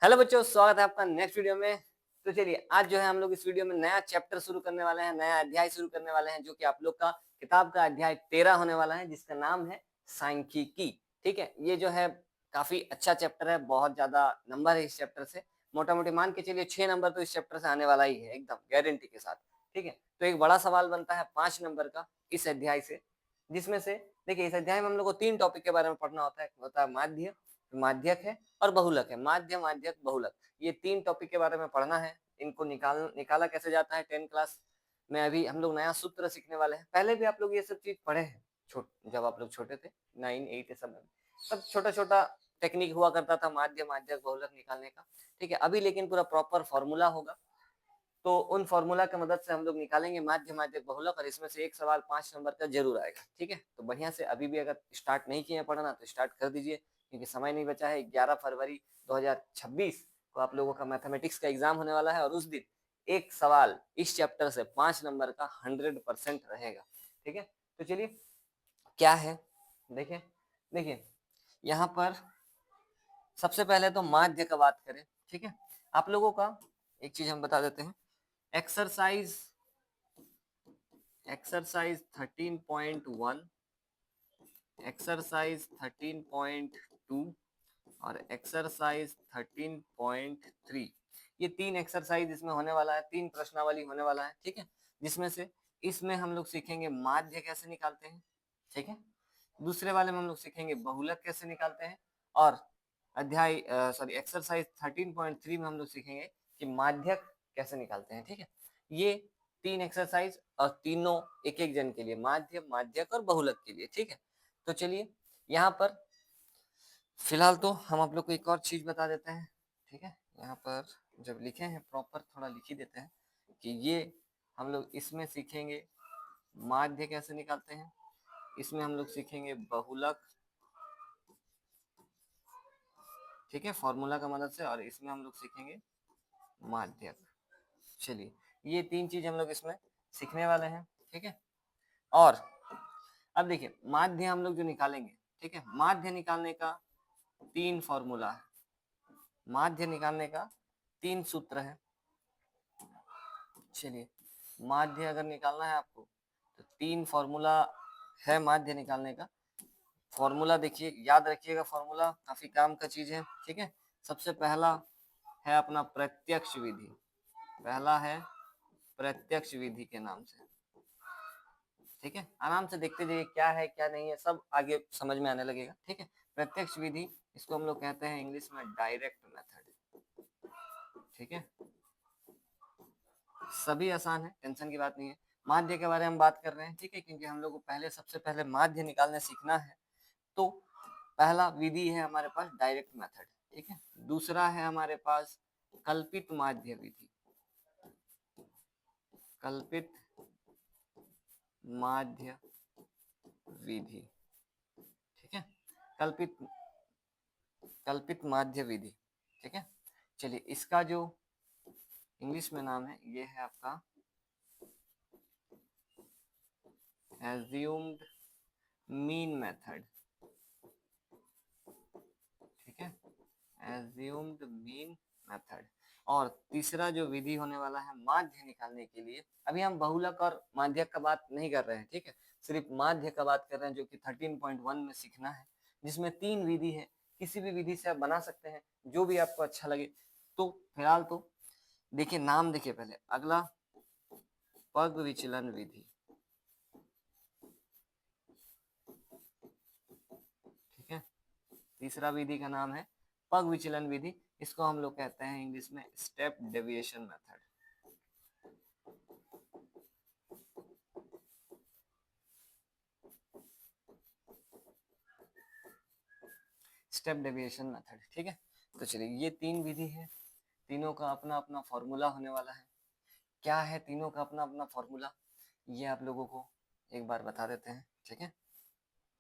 Hello बच्चों, स्वागत है आपका नेक्स्ट वीडियो में। तो चलिए आज जो है हम लोग इस वीडियो में नया चैप्टर शुरू करने वाले हैं, नया अध्याय शुरू करने वाले हैं, जो कि आप लोग का किताब का अध्याय 13 होने वाला है, जिसका नाम है सांख्यिकी। ठीक है, ये जो है काफी अच्छा चैप्टर है, बहुत ज्यादा नंबर है इस चैप्टर से। मोटा मोटी मान के चलिए 6 नंबर तो इस चैप्टर से आने वाला ही है, एकदम गारंटी के साथ। ठीक है, तो एक बड़ा सवाल बनता है 5 नंबर का इस अध्याय से, जिसमें से देखिए इस अध्याय में हम लोग को 3 टॉपिक के बारे में पढ़ना होता है माध्य, माध्यक है और बहुलक है। माध्य, माध्यक, बहुलक, ये 3 टॉपिक के बारे में पढ़ना है। इनको निकाला कैसे जाता है 10 क्लास में, अभी हम लोग नया सूत्र सीखने वाले हैं। पहले भी आप लोग ये सब चीज पढ़े हैं, जब आप लोग छोटे थे 9 8 सब में, तब छोटा छोटा टेक्निक हुआ करता था माध्य, माध्यक, बहुलक निकालने का। ठीक है, अभी लेकिन पूरा प्रॉपर फॉर्मूला होगा, तो उन फॉर्मूला की मदद से हम लोग निकालेंगे माध्य, माध्यक, बहुलक, और इसमें से एक सवाल 5 नंबर का जरूर आएगा। ठीक है, तो बढ़िया से अभी भी अगर स्टार्ट नहीं किए पढ़ना तो स्टार्ट कर दीजिए, क्योंकि समय नहीं बचा है। 11 फरवरी 2026 को आप लोगों का मैथमेटिक्स का एग्जाम होने वाला है, और उस दिन एक सवाल इस चैप्टर से 5 नंबर का 100% रहेगा। ठीक है, तो चलिए क्या है देखिए देखिए यहाँ पर सबसे पहले तो माध्य का बात करें। ठीक है, आप लोगों का एक चीज हम बता देते हैं। एक्सरसाइज एक्सरसाइज 13.1, एक्सरसाइज 13.2 और एक्सरसाइज 13.3, ये 3 एक्सरसाइज इसमें होने वाला है, 3 प्रश्नावली होने वाला है। ठीक है, जिसमें से इसमें हम लोग सीखेंगे माध्य कैसे निकालते हैं। ठीक है, दूसरे वाले में हम लोग सीखेंगे बहुलक कैसे निकालते हैं, और अध्याय एक्सरसाइज 13.3 में हम लोग सीखेंगे कि माध्यक कैसे निकालते हैं। ठीक है, ये 3 एक्सरसाइज और तीनों एक एक जन के लिए, माध्य, माध्यक और बहुलक के लिए। ठीक है, तो चलिए यहाँ पर फिलहाल तो हम आप लोग को एक और चीज बता देते हैं। ठीक है, यहाँ पर जब लिखे हैं प्रॉपर थोड़ा लिख ही देते हैं कि ये हम लोग इसमें सीखेंगे माध्य कैसे निकालते हैं, इसमें हम लोग सीखेंगे बहुलक, ठीक है, फॉर्मूला का मदद से, और इसमें हम लोग सीखेंगे माध्यक। चलिए ये 3 चीज हम लोग इसमें सीखने वाले हैं। ठीक है, और अब देखिए माध्य हम लोग जो निकालेंगे, ठीक है, माध्य निकालने का 3 फॉर्मूला है, माध्य निकालने का 3 सूत्र है। चलिए माध्य अगर निकालना है आपको तो 3 फॉर्मूला है माध्य निकालने का। फॉर्मूला देखिए, याद रखिएगा, फॉर्मूला काफी काम का चीज है। ठीक है, सबसे पहला है अपना प्रत्यक्ष विधि, पहला है प्रत्यक्ष विधि के नाम से। ठीक है, आराम से देखते जाइए क्या है क्या नहीं है, सब आगे समझ में आने लगेगा। ठीक है, प्रत्यक्ष विधि, इसको हम लोग कहते हैं इंग्लिश में डायरेक्ट मेथड। ठीक है, सभी आसान है, टेंशन की बात नहीं है। माध्य के बारे में बात कर रहे हैं, ठीक है, क्योंकि हम लोग को पहले सबसे पहले माध्य निकालने सीखना है। तो पहला विधि है हमारे पास डायरेक्ट मेथड। ठीक है, दूसरा है हमारे पास कल्पित माध्य विधि, कल्पित माध्य विधि। ठीक है, कल्पित कल्पित माध्य विधि। ठीक है, चलिए इसका जो इंग्लिश में नाम है ये है आपका एज्यूम्ड मीन मेथड। ठीक है, एज्यूम्ड मीन मेथड। और तीसरा जो विधि होने वाला है माध्य निकालने के लिए, अभी हम बहुलक और माध्यक का बात नहीं कर रहे हैं। ठीक है, सिर्फ माध्य का बात कर रहे हैं, जो कि 13.1 में सीखना है, जिसमें 3 विधि है। किसी भी विधि से आप बना सकते हैं, जो भी आपको अच्छा लगे। तो फिलहाल तो देखिए नाम देखिए पहले, अगला पग विचलन विधि। ठीक है, तीसरा विधि का नाम है पग विचलन विधि, इसको हम लोग कहते हैं इंग्लिश में step deviation method. Step deviation method. ठीक है, तो चलिए ये 3 विधि है, तीनों का अपना अपना फॉर्मूला होने वाला है। क्या है तीनों का अपना अपना फॉर्मूला, ये आप लोगों को एक बार बता देते हैं। ठीक है,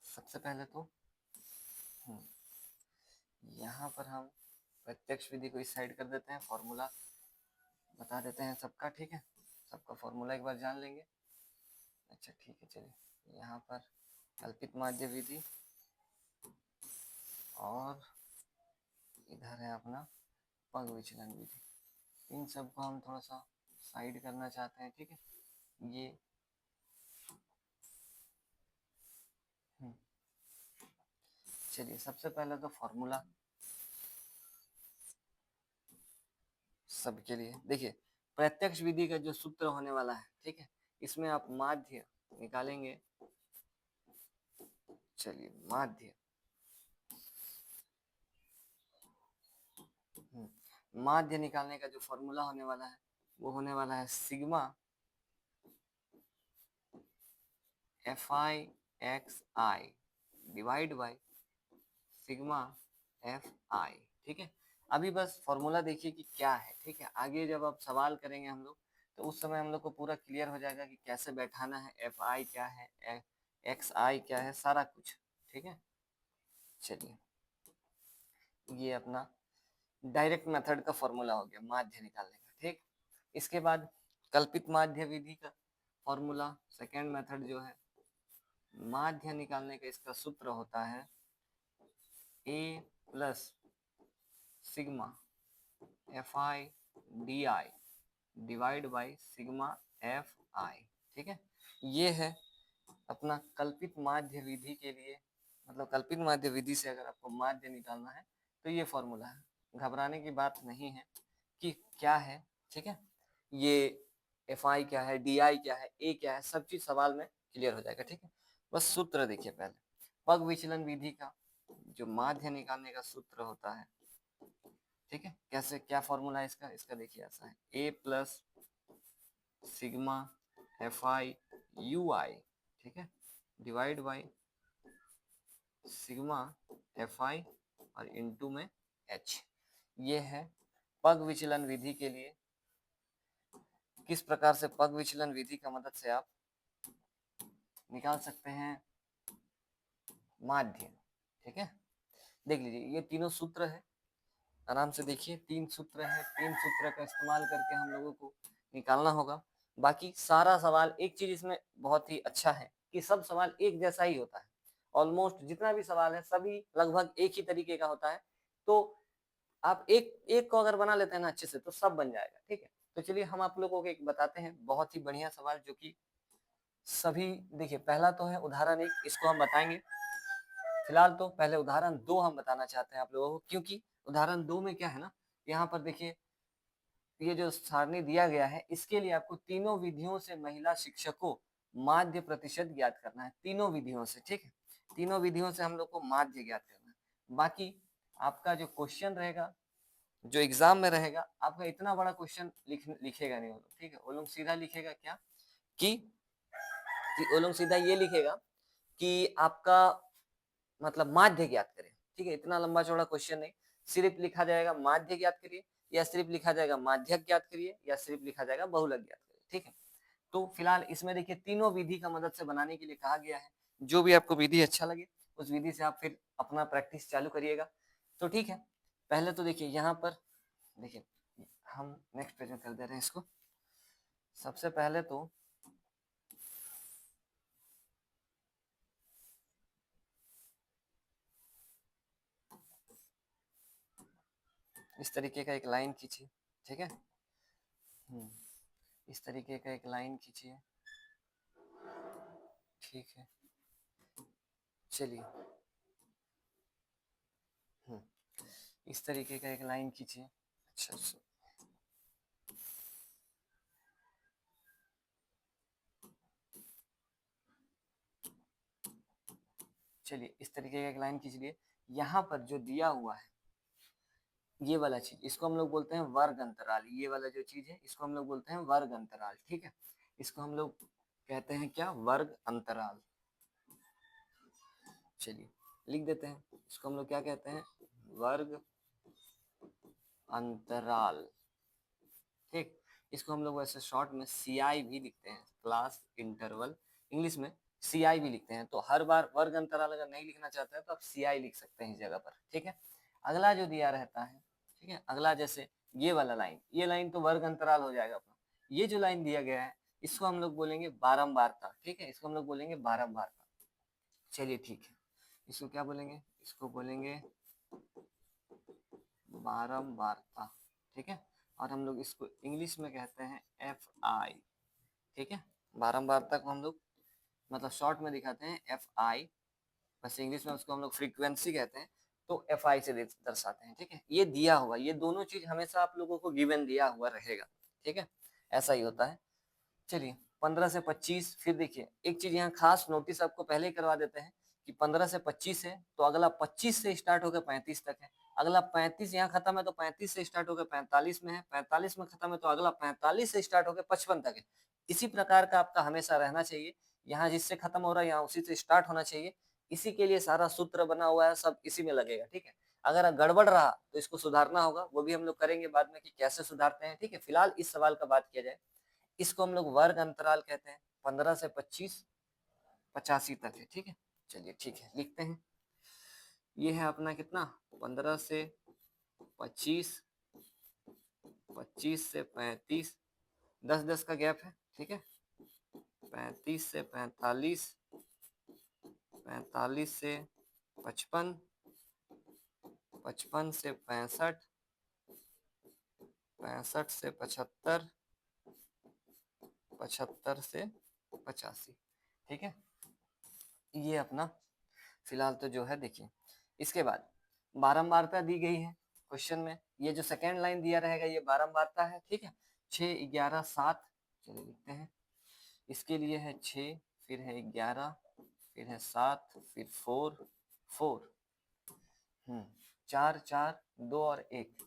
सबसे पहले तो यहाँ पर हम प्रत्यक्ष विधि को इस साइड कर देते हैं, फॉर्मूला बता देते हैं सबका। ठीक है, सबका फॉर्मूला एक बार जान लेंगे। अच्छा ठीक है, चलिए यहाँ पर कल्पित माध्य विधि, और इधर है अपना पग विचलन विधि, इन सब को हम थोड़ा सा साइड करना चाहते हैं, ठीक है। ये चलिए सबसे पहले तो फॉर्मूला सबके लिए देखिए, प्रत्यक्ष विधि का जो सूत्र होने वाला है, ठीक है, इसमें आप माध्य निकालेंगे। चलिए माध्य, माध्य निकालने का जो फॉर्मूला होने वाला है वो होने वाला है sigma FI divide by sigma FI, ठीक है। अभी बस फॉर्मूला देखिए कि क्या है, ठीक है। आगे जब आप सवाल करेंगे हम लोग, तो उस समय हम लोग को पूरा क्लियर हो जाएगा कि कैसे बैठाना है, FI क्या है, XI क्या है, सारा कुछ, ठीक है। चलिए ये अपना डायरेक्ट मेथड का फॉर्मूला हो गया माध्य निकालने का, ठीक। इसके बाद कल्पित माध्य विधि का फॉर्मूला, सेकेंड मेथड जो है माध्य निकालने का, इसका सूत्र होता है A plus sigma FI DI divide by sigma FI, ठीक है। ये है अपना कल्पित माध्य विधि के लिए, मतलब कल्पित माध्य विधि से अगर आपको माध्य निकालना है तो ये फॉर्मूला है। घबराने की बात नहीं है कि क्या है, ठीक है। ये FI क्या है, DI क्या है, A क्या है, सब चीज सवाल में क्लियर हो जाएगा, ठीक है। बस सूत्र देखिए पहले, पग विचलन विधि का जो माध्य निकालने का सूत्र होता है, ठीक है। कैसे, क्या फॉर्मूला है इसका, इसका देखिए ऐसा है A plus sigma FI UI, ठीक है, डिवाइड बाई सिग्मा FI और इनटू में H। ये है पग विचलन विधि के लिए किस प्रकार से पग विचलन विधि का मदद से आप निकाल सकते हैं माध्य, ठीक है। देख लीजिए ये तीनों सूत्र है, आराम से देखिए, तीन सूत्र है, तीन सूत्र का इस्तेमाल करके हम लोगों को निकालना होगा। बाकी सारा सवाल, एक चीज इसमें बहुत ही अच्छा है कि सब सवाल एक जैसा ही होता है, ऑलमोस्ट जितना भी सवाल है सभी लगभग एक ही तरीके का होता है। तो आप एक एक को अगर बना लेते हैं ना अच्छे से तो सब बन जाएगा, ठीक है। तो चलिए हम आप लोगों को एक बताते हैं बहुत ही बढ़िया सवाल, जो कि सभी, देखिए पहला तो है उदाहरण एक, इसको हम बताएंगे। फिलहाल तो पहले उदाहरण दो हम बताना चाहते हैं आप लोगों को, क्योंकि उदाहरण दो में क्या है ना, यहाँ पर देखिए ये जो सारणी दिया गया है, इसके लिए आपको तीनों विधियों से महिला शिक्षकों माध्य प्रतिशत ज्ञात करना है, तीनों विधियों से, ठीक है। तीनों विधियों से हम लोग को माध्य ज्ञात करना है। बाकी आपका जो क्वेश्चन रहेगा, जो एग्जाम में रहेगा, आपका इतना बड़ा क्वेश्चन लिखेगा नहीं वो लोग, ठीक है। वो लोग सीधा लिखेगा क्या कि वो लोग सीधा ये लिखेगा कि आपका मतलब माध्य ज्ञात करें, ठीक है। इतना लंबा चौड़ा क्वेश्चन नहीं, सिर्फ लिखा जाएगा माध्य ज्ञात करिए, या सिर्फ लिखा जाएगा माध्यक ज्ञात करिए, या सिर्फ लिखा जाएगा बहुलक ज्ञात करिए, ठीक है। तो फिलहाल इसमें देखिए तीनों विधि का मदद से बनाने के लिए कहा गया है, जो भी आपको विधि अच्छा लगे उस विधि से आप फिर अपना प्रैक्टिस चालू करिएगा। तो ठीक है, पहले तो देखिए यहाँ पर देखिए, हम नेक्स्ट पेज में कर दे रहे हैं इसको। सबसे पहले तो इस तरीके का एक लाइन खींचिए, ठीक है। इस तरीके का एक लाइन खींचिए, ठीक है। चलिए इस तरीके का एक लाइन खींचिए, अच्छा अच्छा। चलिए इस तरीके का एक लाइन खींच लिए। यहाँ पर जो दिया हुआ है ये वाला चीज, इसको हम लोग बोलते हैं वर्ग अंतराल। ये वाला जो चीज है इसको हम लोग बोलते हैं वर्ग अंतराल, ठीक है। इसको हम लोग कहते हैं क्या, वर्ग अंतराल। चलिए लिख देते हैं, इसको हम लोग क्या कहते हैं, वर्ग अंतराल, ठीक। इसको हम लोग वैसे शॉर्ट में CI भी लिखते हैं, क्लास इंटरवल, इंग्लिश में CI भी लिखते हैं। तो हर बार वर्ग अंतराल अगर नहीं लिखना चाहते हैं तो आप CI लिख सकते हैं इस जगह पर, ठीक है। अगला जो दिया रहता है, ठीक है, अगला जैसे ये वाला लाइन, ये लाइन तो वर्ग अंतराल हो जाएगा अपना। ये जो लाइन दिया गया है इसको हम लोग बोलेंगे बारंबारता, ठीक है, इसको हम लोग बोलेंगे बारंबारता। चलिए ठीक है, इसको क्या बोलेंगे, इसको बोलेंगे बारंबारता, ठीक है, और हम लोग इसको इंग्लिश में कहते हैं FI, ठीक है। बारंबारता को हम लोग मतलब शॉर्ट में दिखाते हैं FI, बस इंग्लिश में उसको हम लोग फ्रीक्वेंसी कहते हैं, तो FI से दर्शाते हैं, ठीक है। ये दिया हुआ, ये दोनों चीज हमेशा आप लोगों को गिवन दिया हुआ रहेगा, ठीक है, ऐसा ही होता है। चलिए 15 से 25, फिर देखिए एक चीज यहाँ खास नोटिस आपको पहले ही करवा देते हैं कि 15 से 25 है तो अगला 25 से स्टार्ट होकर 35 तक है, अगला 35 यहाँ खत्म है तो 35 से स्टार्ट होकर 45 में है, 45 में खत्म है तो अगला 45 से स्टार्ट होकर 55 तक है। इसी प्रकार का आपका हमेशा रहना चाहिए, यहाँ जिससे खत्म हो रहा है यहाँ उसी से स्टार्ट होना चाहिए, इसी के लिए सारा सूत्र बना हुआ है, सब इसी में लगेगा, ठीक है। अगर गड़बड़ रहा तो इसको सुधारना होगा, वो भी हम लोग करेंगे बाद में कि कैसे सुधारते हैं, ठीक है। फिलहाल इस सवाल का बात किया जाए, इसको हम लोग वर्ग अंतराल कहते हैं, 15 से 25 85 तक है, ठीक है। चलिए ठीक है, लिखते हैं। ये है अपना कितना 15 से 25, 25 से 35, 10-10 का गैप है, ठीक है। 35 से 45, 45 से 55, 55 से 65, 65 से 75, 75 से 85, ठीक है। ये अपना फिलहाल तो जो है देखिए, इसके बाद बारंबारता दी गई है क्वेश्चन में, ये जो सेकेंड लाइन दिया रहेगा ये बारंबारता है, ठीक है। 6, 11, 7, चलिए लिखते हैं, इसके लिए है 6, फिर है 11, फिर है 7, फिर 4, 4, 4, 4, 2 और 1,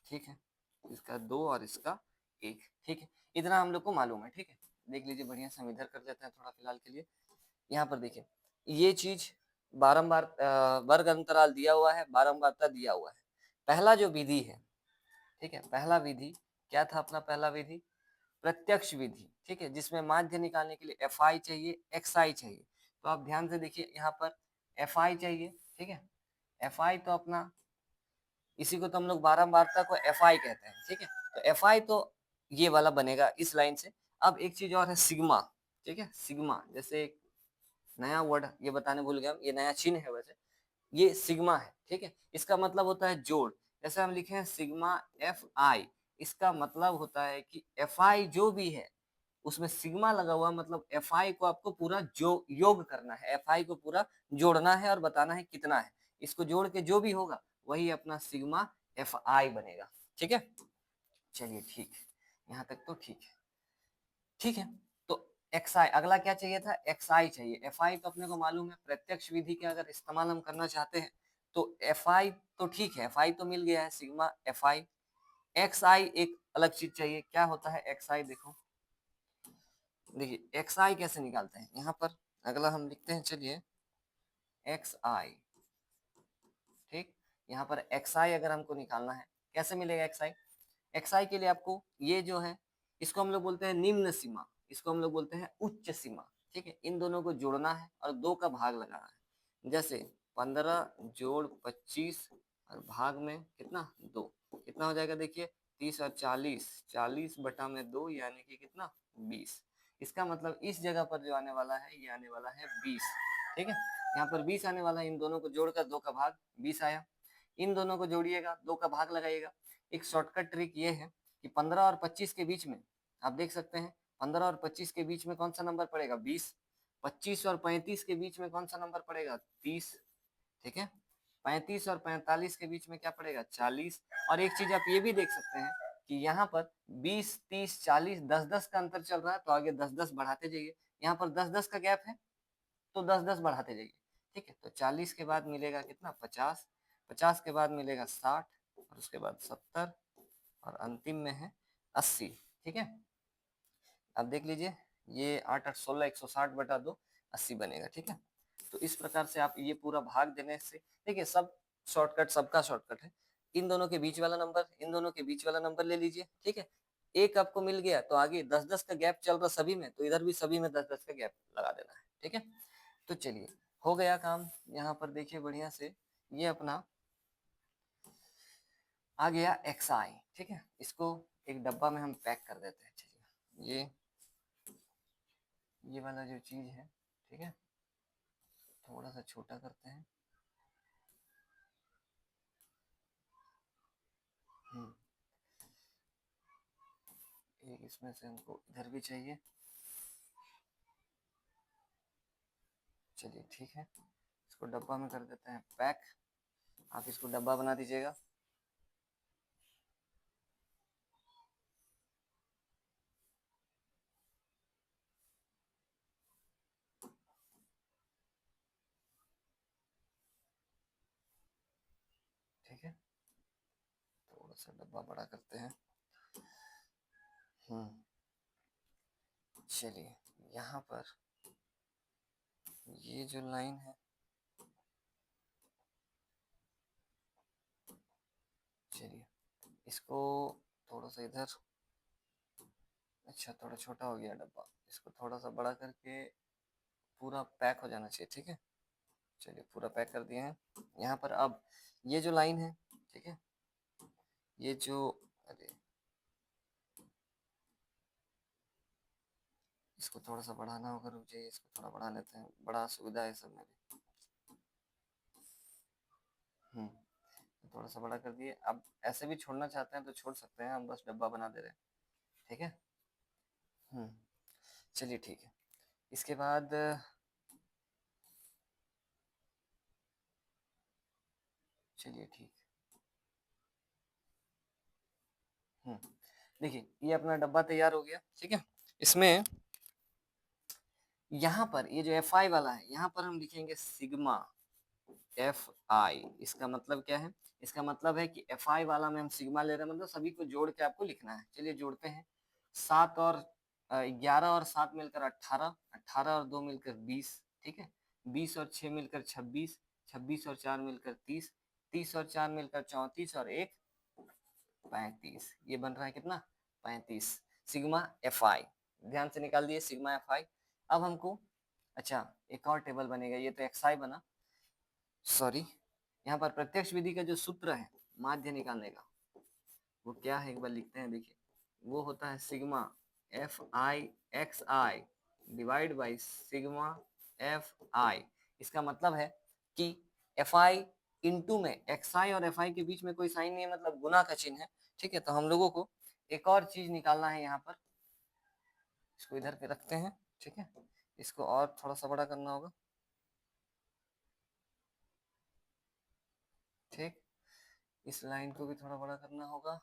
ठीक है। इसका 2 और इसका 1, ठीक है। इतना हम लोग को मालूम है, ठीक है। देख लीजिए बढ़िया से हम इधर कर देते हैं थोड़ा फिलहाल के लिए। यहाँ पर देखिए ये चीज बारंबार वर्ग अंतराल दिया हुआ है, बारंबारता दिया हुआ है। पहला जो विधि है, ठीक है, पहला विधि क्या था अपना, पहला विधि प्रत्यक्ष विधि, ठीक है, जिसमें माध्य निकालने के लिए FI चाहिए, XI चाहिए। तो आप ध्यान से देखिए यहाँ पर FI चाहिए, ठीक है। FI तो अपना इसी को तो हम लोग बारंबारता को FI कहते हैं, ठीक है। तो FI तो ये वाला बनेगा इस लाइन से। अब एक चीज और है सिग्मा, ठीक है, सिग्मा, जैसे एक नया वर्ड ये बताने भूल गया, ये नया चिन्ह है वैसे, ये सिग्मा है, ठीक है। इसका मतलब होता है जोड़, जैसे हम लिखे हैं सिग्मा FI, इसका मतलब होता है कि FI जो भी है उसमें सिग्मा लगा हुआ, मतलब FI को आपको पूरा जो योग करना है, FI को पूरा जोड़ना है और बताना है कितना है, इसको जोड़ के जो भी होगा वही अपना सिग्मा FI बनेगा, ठीक है। चलिए ठीक है, यहाँ तक तो ठीक है, ठीक है। तो XI अगला क्या चाहिए था, XI चाहिए। FI तो अपने को मालूम है, प्रत्यक्ष विधि के अगर इस्तेमाल हम करना चाहते हैं तो FI तो ठीक है, FI तो मिल गया है सिग्मा FI। XI एक अलग चीज चाहिए, क्या होता है XI, देखो देखिए XI कैसे निकालते हैं, यहाँ पर अगला हम लिखते हैं, चलिए XI, ठीक। यहाँ पर XI अगर हमको निकालना है कैसे मिलेगा XI, XI के लिए आपको ये जो है इसको हम लोग बोलते हैं निम्न सीमा, इसको हम लोग बोलते हैं उच्च सीमा, ठीक है। इन दोनों को जोड़ना है और 2 का भाग लगाना है, जैसे 15 जोड़ 25 और भाग में कितना 2, कितना हो जाएगा देखिए 30 और 40, 40 बटा में 2 यानी कि कितना 20। इसका मतलब इस जगह पर जो आने वाला है ये आने वाला है 20, ठीक है। यहाँ पर 20 आने वाला है, इन दोनों को जोड़कर 2 का भाग 20 आया, इन दोनों को जोड़िएगा 2 का भाग लगाइएगा। एक शॉर्टकट ट्रिक ये है कि 15 और 25 के बीच में आप देख सकते हैं, 15 और 25 के बीच में कौन सा नंबर पड़ेगा 20, 25 और 35 के बीच में कौन सा नंबर पड़ेगा 30, ठीक है। 35 और 45 के बीच में क्या पड़ेगा 40। और एक चीज आप ये भी देख सकते हैं कि यहाँ पर 20, 30, 40, 10-10 का अंतर चल रहा है, तो आगे 10-10 बढ़ाते जाइए, यहाँ पर 10-10 का गैप है तो 10-10 बढ़ाते जाइए, ठीक है। तो 40 के बाद मिलेगा कितना 50, 50 के बाद मिलेगा 60 और उसके बाद 70 और अंतिम में है 80, ठीक है। अब देख लीजिए ये 8 8 16 160 बटा 2 80 बनेगा, ठीक है। तो इस प्रकार से आप ये पूरा भाग देने से देखिए सब शॉर्टकट, सबका शॉर्टकट है। इन दोनों के बीच वाला नंबर, इन दोनों के बीच वाला नंबर ले लीजिए, ठीक है। एक आपको मिल गया तो आगे 10-10 का गैप चल रहा सभी में, तो इधर भी सभी में 10-10 का गैप लगा देना है, ठीक है। तो चलिए हो गया काम, यहाँ पर देखिए बढ़िया से ये अपना आ गया XI, ठीक है। इसको एक डब्बा में हम पैक कर देते हैं, चलिए ये वाला जो चीज है, ठीक है, थोड़ा सा छोटा करते हैं, चलिए इसमें से हमको इधर भी चाहिए। चलिए ठीक है, इसको डब्बा में कर देते हैं पैक। आप इसको डब्बा बना दीजिएगा। ठीक है, थोड़ा सा डब्बा बड़ा करते हैं। चलिए यहाँ पर ये जो लाइन है, चलिए इसको थोड़ा सा इधर, अच्छा थोड़ा छोटा हो गया डब्बा, इसको थोड़ा सा बड़ा करके पूरा पैक हो जाना चाहिए। ठीक है, चलिए पूरा पैक कर दिए हैं। यहाँ पर अब ये जो लाइन है, ठीक है, ये जो, अरे इसको थोड़ा सा बढ़ाना होगा, रुक जाइए, इसको थोड़ा बढ़ा लेते हैं, बड़ा सुविधा है सब में भी। थोड़ा सा बड़ा कर दिए। अब ऐसे भी छोड़ना चाहते हैं तो छोड़ सकते हैं, हम बस डब्बा बना दे रहे हैं। ठीक है, चलिए ठीक है। इसके बाद चलिए ठीक, देखिए ये अपना डब्बा तैयार हो गया। ठीक है, इसमें यहाँ पर ये जो एफ आई वाला है, यहाँ पर हम लिखेंगे सिग्मा एफ आई। इसका मतलब क्या है? इसका मतलब है कि एफ आई वाला में हम सिग्मा ले रहे हैं, मतलब सभी को जोड़ के आपको लिखना है। चलिए जोड़ते हैं। 7 और 11 और 7 मिलकर 18, 18 और 2 मिलकर 20। ठीक है, 20 और 6 मिलकर 26, 26 और 4 मिलकर 30, 30 और 4 मिलकर 34 और 1 35। ये बन रहा है कितना? 35 सिग्मा एफ आई। ध्यान से निकाल दिए सिग्मा एफ आई। अब हमको, अच्छा एक और टेबल बनेगा, ये तो एक्स आई बना, सॉरी। यहाँ पर प्रत्यक्ष विधि का जो सूत्र है माध्य निकालने का, वो क्या है एक बार लिखते हैं। देखिए वो होता है sigma f I x I divide by sigma f आई। इसका मतलब है कि एफ आई इंटू में एक्स आई, और एफ आई के बीच में कोई साइन नहीं है, मतलब गुना का चिन्ह है। ठीक है, तो हम लोगों को एक और चीज निकालना है यहाँ पर, इसको इधर पे रखते हैं। ठीक है, इसको और थोड़ा सा बड़ा करना होगा। ठीक, इस लाइन को भी थोड़ा बड़ा करना होगा।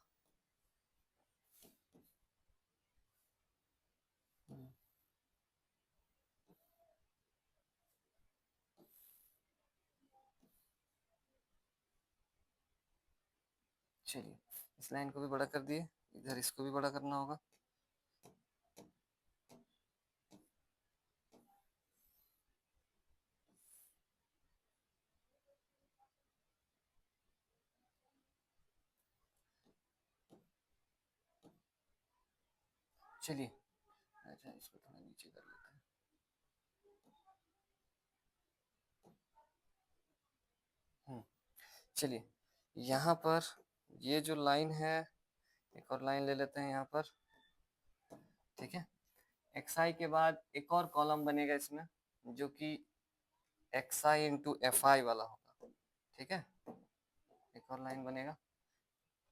चलिए इस लाइन को भी बड़ा कर दिए, इधर इसको भी बड़ा करना होगा। चलिए, अच्छा इसको थोड़ा नीचे कर लेते हैं। चलिए यहाँ पर ये जो लाइन है, एक और लाइन ले लेते हैं यहाँ पर। ठीक है, एक्स आई के बाद एक और कॉलम बनेगा इसमें, जो कि x I into F I वाला होगा। ठीक है, एक और लाइन बनेगा।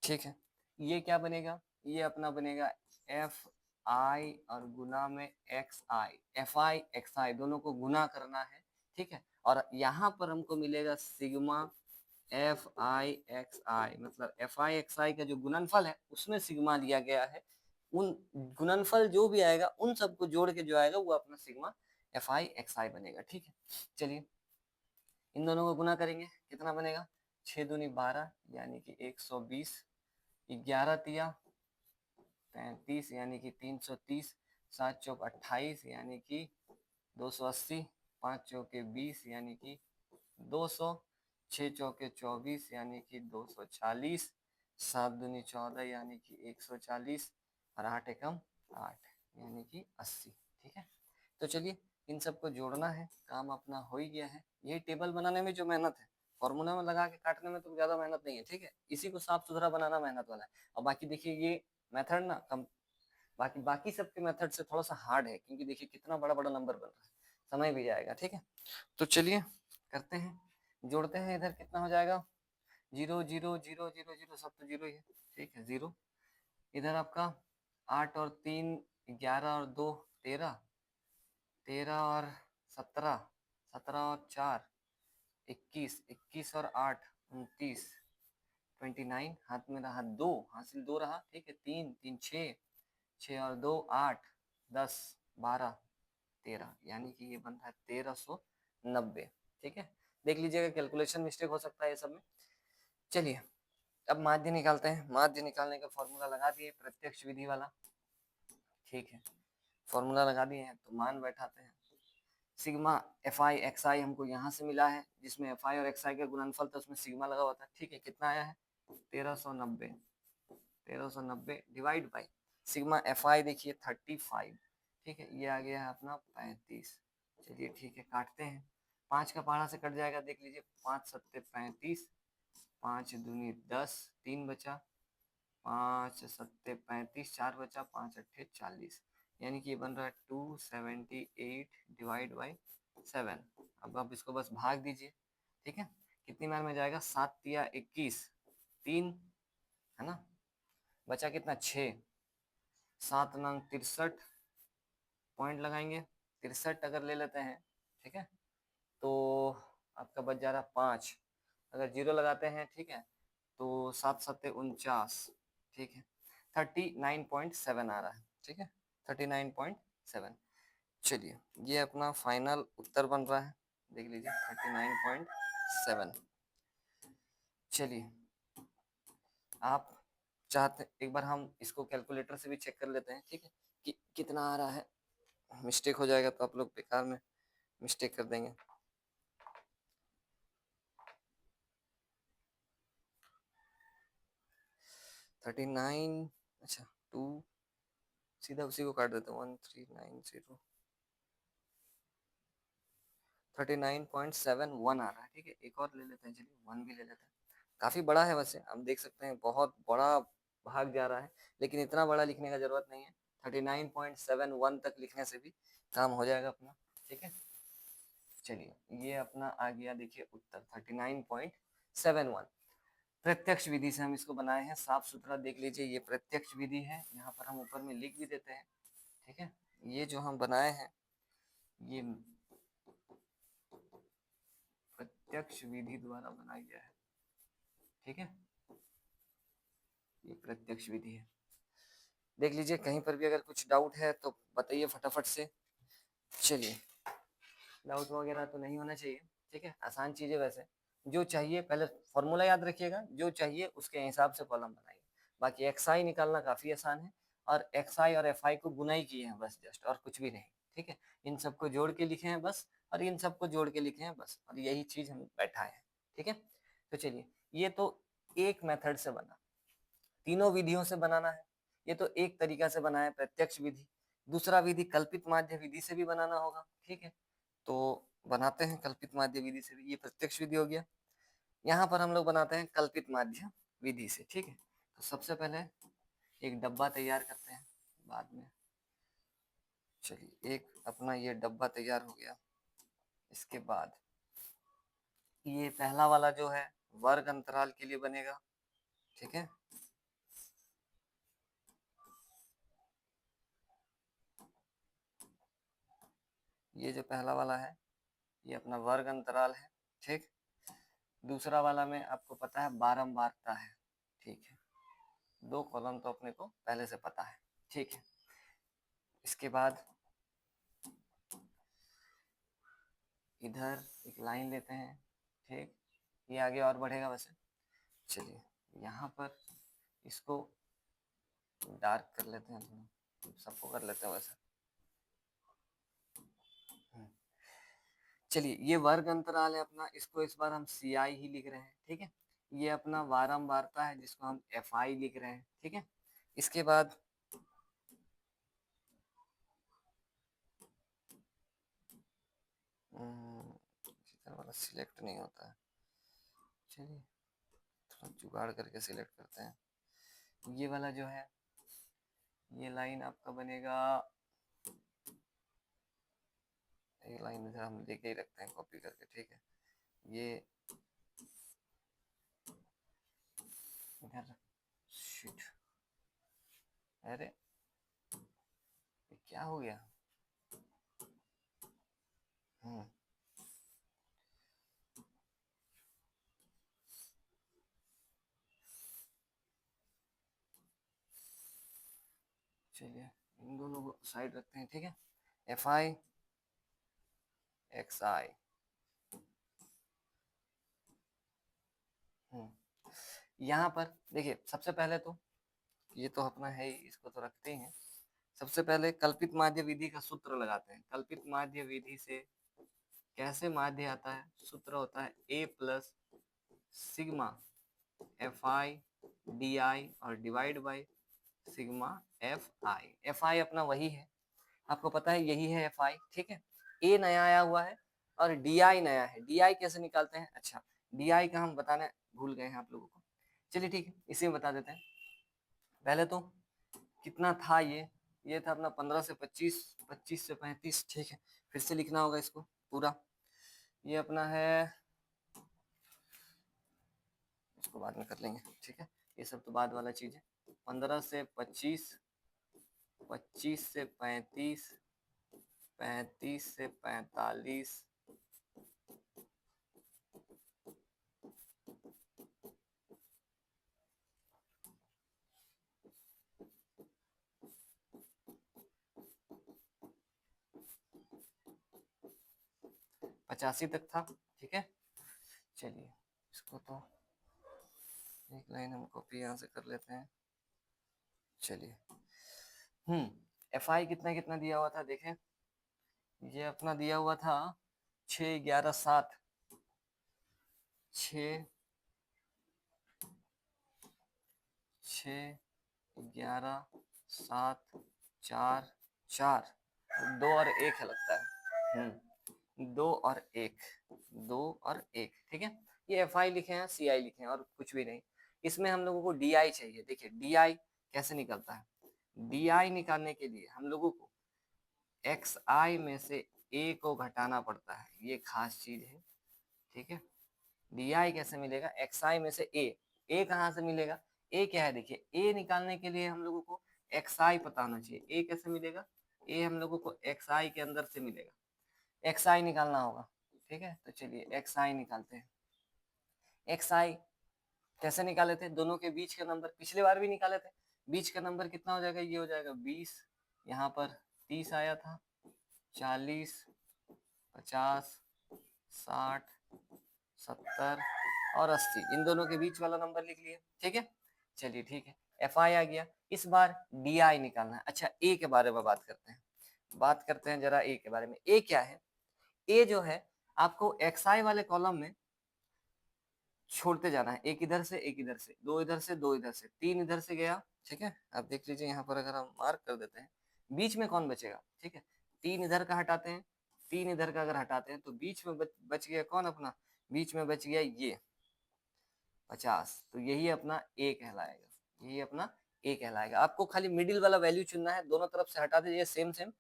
ठीक है, ये क्या बनेगा? ये अपना बनेगा एफ आई और गुना में x I, f I x I दोनों को गुना करना है। ठीक है, और यहाँ पर हमको मिलेगा सिग्मा एफ आई एक्स आई, मतलब एफ आई एक्स आई का जो गुणनफल है उसमें सिग्मा लिया गया है। उन गुणनफल जो भी आएगा उन सबको जोड़ के जो आएगा वो अपना सिग्मा एफ आई एक्स आई बनेगा। ठीक है, चलिए इन दोनों को गुना करेंगे, कितना बनेगा? 6 दूनी 12 यानी कि 120, 11 तिया 35 यानी कि 330, 7 चौक 28 यानी कि 280, 5 चौके 20 यानी कि 200, 6 चौके 24 यानी कि 240, 7 दूनी 14 यानी कि 140 और 8 एकम 8 यानी कि 80। ठीक है, तो चलिए इन सबको जोड़ना है, काम अपना हो ही गया है। ये टेबल बनाने में जो मेहनत है, फॉर्मूला में लगा के काटने में तो ज्यादा मेहनत नहीं है। ठीक है, इसी को साफ सुथरा बनाना मेहनत वाला है। और बाकी देखिए ये मेथड ना कम, बाकी बाकी सबके मेथड से थोड़ा सा हार्ड है, क्योंकि देखिए कितना बड़ा बड़ा नंबर बन रहा है, समय भी जाएगा। ठीक है, तो चलिए करते हैं, जोड़ते हैं। इधर कितना हो जाएगा? 0 0 0 0 0, सब तो जीरो ही है। ठीक है, 0 इधर आपका 8 और 3 11 और 2 13, 13 और 17, 17 और 4 21, 21 और 8 29, 29 हाथ में रहा 2, हासिल 2 रहा, ठीक है। 3 3 6, 6 और 2 8, 10 12 13, यानी कि ये बन रहा है 1390, ठीक है। देख लीजिएगा कैलकुलेशन मिस्टेक हो सकता है ये सब में। चलिए अब माध्य निकालते हैं। माध्य निकालने का फॉर्मूला लगा दिए प्रत्यक्ष विधि वाला, ठीक है। फॉर्मूला लगा दिए हैं तो मान बैठाते हैं। सिग्मा एफ आई एक्स आई हमको यहाँ से मिला है, जिसमें एफ आई और एक्स आई का गुणनफल था, उसमें सिग्मा लगा हुआ था, ठीक है। कितना आया है 1390, 1390 डिवाइड बाई सिग्मा एफ आई देखिए 35, ठीक है। ये आ गया है अपना 35। चलिए ठीक है, काटते हैं। 5 का पहाड़ा से कट जाएगा, देख लीजिए 5 सत्ते 35, 5 दूनी 10, 3 बचा, 5 सत्ते 35, 4 बचा, 5 अट्ठे 40, यानी कि ये बन रहा है 278 डिवाइड बाई 7। अब आप इसको बस भाग दीजिए, ठीक है। कितनी बार में जाएगा, 7 तिया 21, 3 है ना, बचा कितना 6, 7 नंग 63, पॉइंट लगाएंगे 63 अगर ले लेते हैं, ठीक है, तो आपका बच जा रहा 5, अगर जीरो लगाते हैं, ठीक है, तो 7 सत्ते 49, ठीक है, 39.7 आ रहा है, ठीक है, 39.7। चलिए ये अपना फाइनल उत्तर बन रहा है, देख लीजिए 39.7। चलिए आप चाहते एक बार हम इसको कैलकुलेटर से भी चेक कर लेते हैं, ठीक है, कि कितना आ रहा है। मिस्टेक हो जाएगा तो आप लोग बेकार में मिस्टेक कर देंगे। थर्टी नाइन, अच्छा 2, सीधा उसी को काट देते हैं, 1390, 39.71 आ रहा है, ठीक है। एक और ले लेते हैं, चलिए 1 भी ले लेते हैं। काफी बड़ा है वैसे, हम देख सकते हैं बहुत बड़ा भाग जा रहा है, लेकिन इतना बड़ा लिखने का जरूरत नहीं है। 39.71 तक लिखने से भी काम हो जाएगा अपना, ठीक है। चलिए ये अपना आ गया, देखिए उत्तर 39.71। प्रत्यक्ष विधि से हम इसको बनाए हैं, साफ सुथरा देख लीजिए, ये प्रत्यक्ष विधि है। यहाँ पर हम ऊपर में लिख भी देते हैं, ठीक है। ये जो हम बनाए हैं ये प्रत्यक्ष विधि द्वारा बनाया गया है, ठीक है। ये प्रत्यक्ष विधि है, देख लीजिए। कहीं पर भी अगर कुछ डाउट है तो बताइए फटाफट से। चलिए डाउट वगैरह तो नहीं होना चाहिए, ठीक है। आसान चीजें वैसे, जो चाहिए पहले फॉर्मूला याद रखिएगा, जो चाहिए उसके हिसाब से कॉलम बनाइए। बाकी एक्स आई निकालना काफी आसान है, और एक्स आई और एफ आई को गुना ही किए हैं बस, जस्ट, और कुछ भी नहीं, ठीक है। इन सबको जोड़ के लिखे हैं बस, और इन सबको जोड़ के लिखे हैं बस, और यही चीज हम बैठा है, ठीक है। तो चलिए ये तो एक मेथड से बना, तीनों विधियों से बनाना है। ये तो एक तरीका से बना है प्रत्यक्ष विधि, दूसरा विधि कल्पित माध्य विधि से भी बनाना होगा, ठीक है। तो बनाते हैं कल्पित माध्य विधि से भी, ये प्रत्यक्ष विधि हो गया। यहाँ पर हम लोग बनाते हैं कल्पित माध्य विधि से, ठीक है। तो सबसे पहले एक डब्बा तैयार करते हैं बाद में। चलिए एक अपना ये डब्बा तैयार हो गया। इसके बाद ये पहला वाला जो है वर्ग अंतराल के लिए बनेगा, ठीक है। ये जो पहला वाला है ये अपना वर्ग अंतराल है, ठीक। दूसरा वाला में आपको पता है बारंबारता है, ठीक है। 2 कॉलम तो अपने को पहले से पता है, ठीक है। इसके बाद इधर एक लाइन लेते हैं, ठीक। ये आगे और बढ़ेगा वैसे। चलिए यहाँ पर इसको डार्क कर लेते हैं थोड़ा, सबको कर लेते हैं वैसे। चलिए ये वर्ग अंतराल है अपना, इसको इस बार हम सी आई ही लिख रहे हैं, ठीक है। ये अपना बारंबारता है जिसको हम एफ आई लिख रहे हैं, ठीक है। इसके बाद वाला सिलेक्ट नहीं होता है, चलिए थोड़ा जुगाड़ करके सिलेक्ट करते हैं। ये वाला जो है ये लाइन आपका बनेगा, ये लाइन इधर हम लेके ही रखते हैं कॉपी करके, ठीक है। ये इधर शिट, अरे क्या हो गया? चलिए इन दोनों को साइड रखते हैं, ठीक है। एफ आई एक्स आई। यहाँ पर देखिए सबसे पहले तो ये तो अपना है ही, इसको तो रखते ही हैं। सबसे पहले कल्पित माध्य विधि का सूत्र लगाते हैं। कल्पित माध्य विधि से कैसे माध्य आता है? सूत्र होता है a plus sigma f I d I और divide by sigma f I अपना वही है, आपको पता है यही है एफ आई, ठीक है। ए नया आया हुआ है और डी आई नया है। डी आई कैसे निकालते हैं? अच्छा डी आई का हम बताने भूल गए हैं आप लोगों को, चलिए ठीक है इसी में बता देते हैं। पहले तो कितना था ये था अपना 15 से 25, 25 से 35, ठीक है। फिर से लिखना होगा इसको पूरा। ये अपना है, इसको बाद में कर लेंगे, ठीक है। ये सब तो बाद वाला चीज है। 15 से 25, 25 से 35, 35 से 45, 85 तक था, ठीक है। चलिए इसको तो एक लाइन हम कॉपी यहाँ से कर लेते हैं। चलिए एफ आई कितना कितना दिया हुआ था देखें। ये अपना दिया हुआ था 6, 11, 7, 6, 11, 7, 4, 4, 2 और 1 है लगता है। 2 और 1, 2 और 1, ठीक है। ये एफ आई लिखे हैं, सी आई लिखे हैं और कुछ भी नहीं। इसमें हम लोगों को डी आई चाहिए। देखिए डी आई कैसे निकलता है? डी आई निकालने के लिए हम लोगों को एक्स आई में से ए को घटाना पड़ता है, ये खास चीज है, ठीक है। डी आई कैसे मिलेगा? एक्स आई में से ए कहाँ से मिलेगा? ए क्या है? देखिए ए निकालने के लिए हम लोगों को एक्स आई पता होना चाहिए। ए कैसे मिलेगा? ए हम लोगों को एक्स आई के अंदर से मिलेगा, एक्स आई निकालना होगा, ठीक है। तो चलिए एक्स आई निकालते हैं। एक्स आई कैसे निकाले थे? दोनों के बीच का नंबर, पिछले बार भी निकाले थे। बीच का नंबर कितना हो जाएगा? ये हो जाएगा 20, यहाँ पर 30 आया था, 40, 50, 60, 70 और 80, इन दोनों के बीच वाला नंबर लिख लिया, ठीक है। चलिए ठीक है, एफ आई आ गया। इस बार डी आई निकालना है। अच्छा ए के बारे में बात करते हैं जरा ए के बारे में। ए क्या है? ए जो है आपको एक्स आई वाले कॉलम में छोड़ते जाना है, एक इधर से एक इधर से, दो इधर से दो इधर से, 3 इधर से गया, ठीक है। आप देख लीजिए यहाँ पर अगर हम मार्क कर देते हैं, बीच में कौन बचेगा? ठीक है, 3 इधर का हटाते हैं, 3 इधर का अगर हटाते हैं तो बीच में बच गया कौन? अपना बीच में बच गया ये 50, तो यही अपना ए कहलाएगा, यही अपना ए कहलाएगा। आपको खाली मिडिल वाला वैल्यू चुनना है, दोनों तरफ से हटा दीजिए सेम सेम।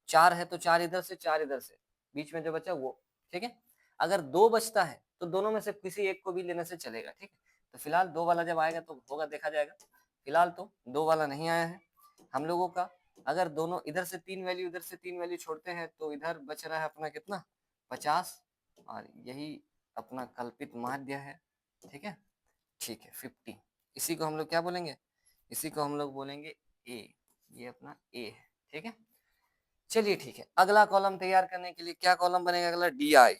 4 है तो 4 इधर से 4 इधर से, बीच में जो बचा वो, ठीक है। अगर 2 बचता है तो दोनों में से किसी एक को भी लेने से चलेगा, ठीक है। तो फिलहाल 2 वाला जब आएगा तो होगा, देखा जाएगा। फिलहाल तो 2 वाला नहीं आया है हम लोगों का। अगर दोनों इधर से 3 वैल्यू इधर से 3 वैल्यू छोड़ते हैं तो इधर बच रहा है अपना कितना? 50, और यही अपना कल्पित माध्य है, ठीक है। ठीक है 50, इसी को हम लोग क्या बोलेंगे? इसी को हम लोग बोलेंगे ए, ये अपना ए है, ठीक है। चलिए ठीक है, अगला कॉलम तैयार करने के लिए क्या कॉलम बनेगा? अगला डी आई।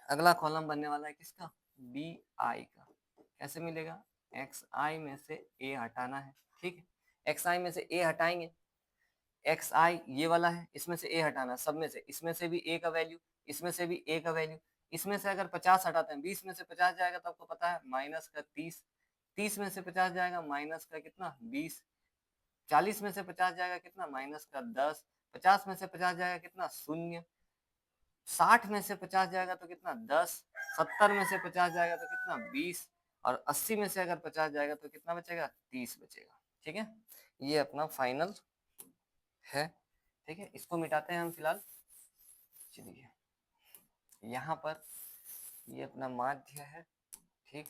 अगला कॉलम बनने वाला है किसका? डी आई का। कैसे मिलेगा? एक्स आई में से ए हटाना है, ठीक है। एक्स आई में से ए हटाएंगे, एक्स आई ये वाला है, इसमें से ए हटाना, सब में से, इसमें से भी ए का वैल्यू, इसमें से भी ए का वैल्यू। इसमें से अगर 50 हटाते हैं, 20 में से 50 जाएगा तो आपको पता है माइनस का 30, 30 में से 50 जाएगा माइनस का कितना? 20, 40 में से 50 जाएगा कितना? माइनस का 10, 50 में से 50 जाएगा कितना? 0, 60 में से 50 जाएगा तो कितना? 10, 70 में से 50 जाएगा तो कितना? 20, और 80 में से अगर 50 जाएगा तो कितना बचेगा? 30 बचेगा, ठीक है। ये अपना फाइनल है, ठीक है। इसको मिटाते हैं हम फिलहाल। चलिए यहाँ पर ये अपना माध्य है, ठीक।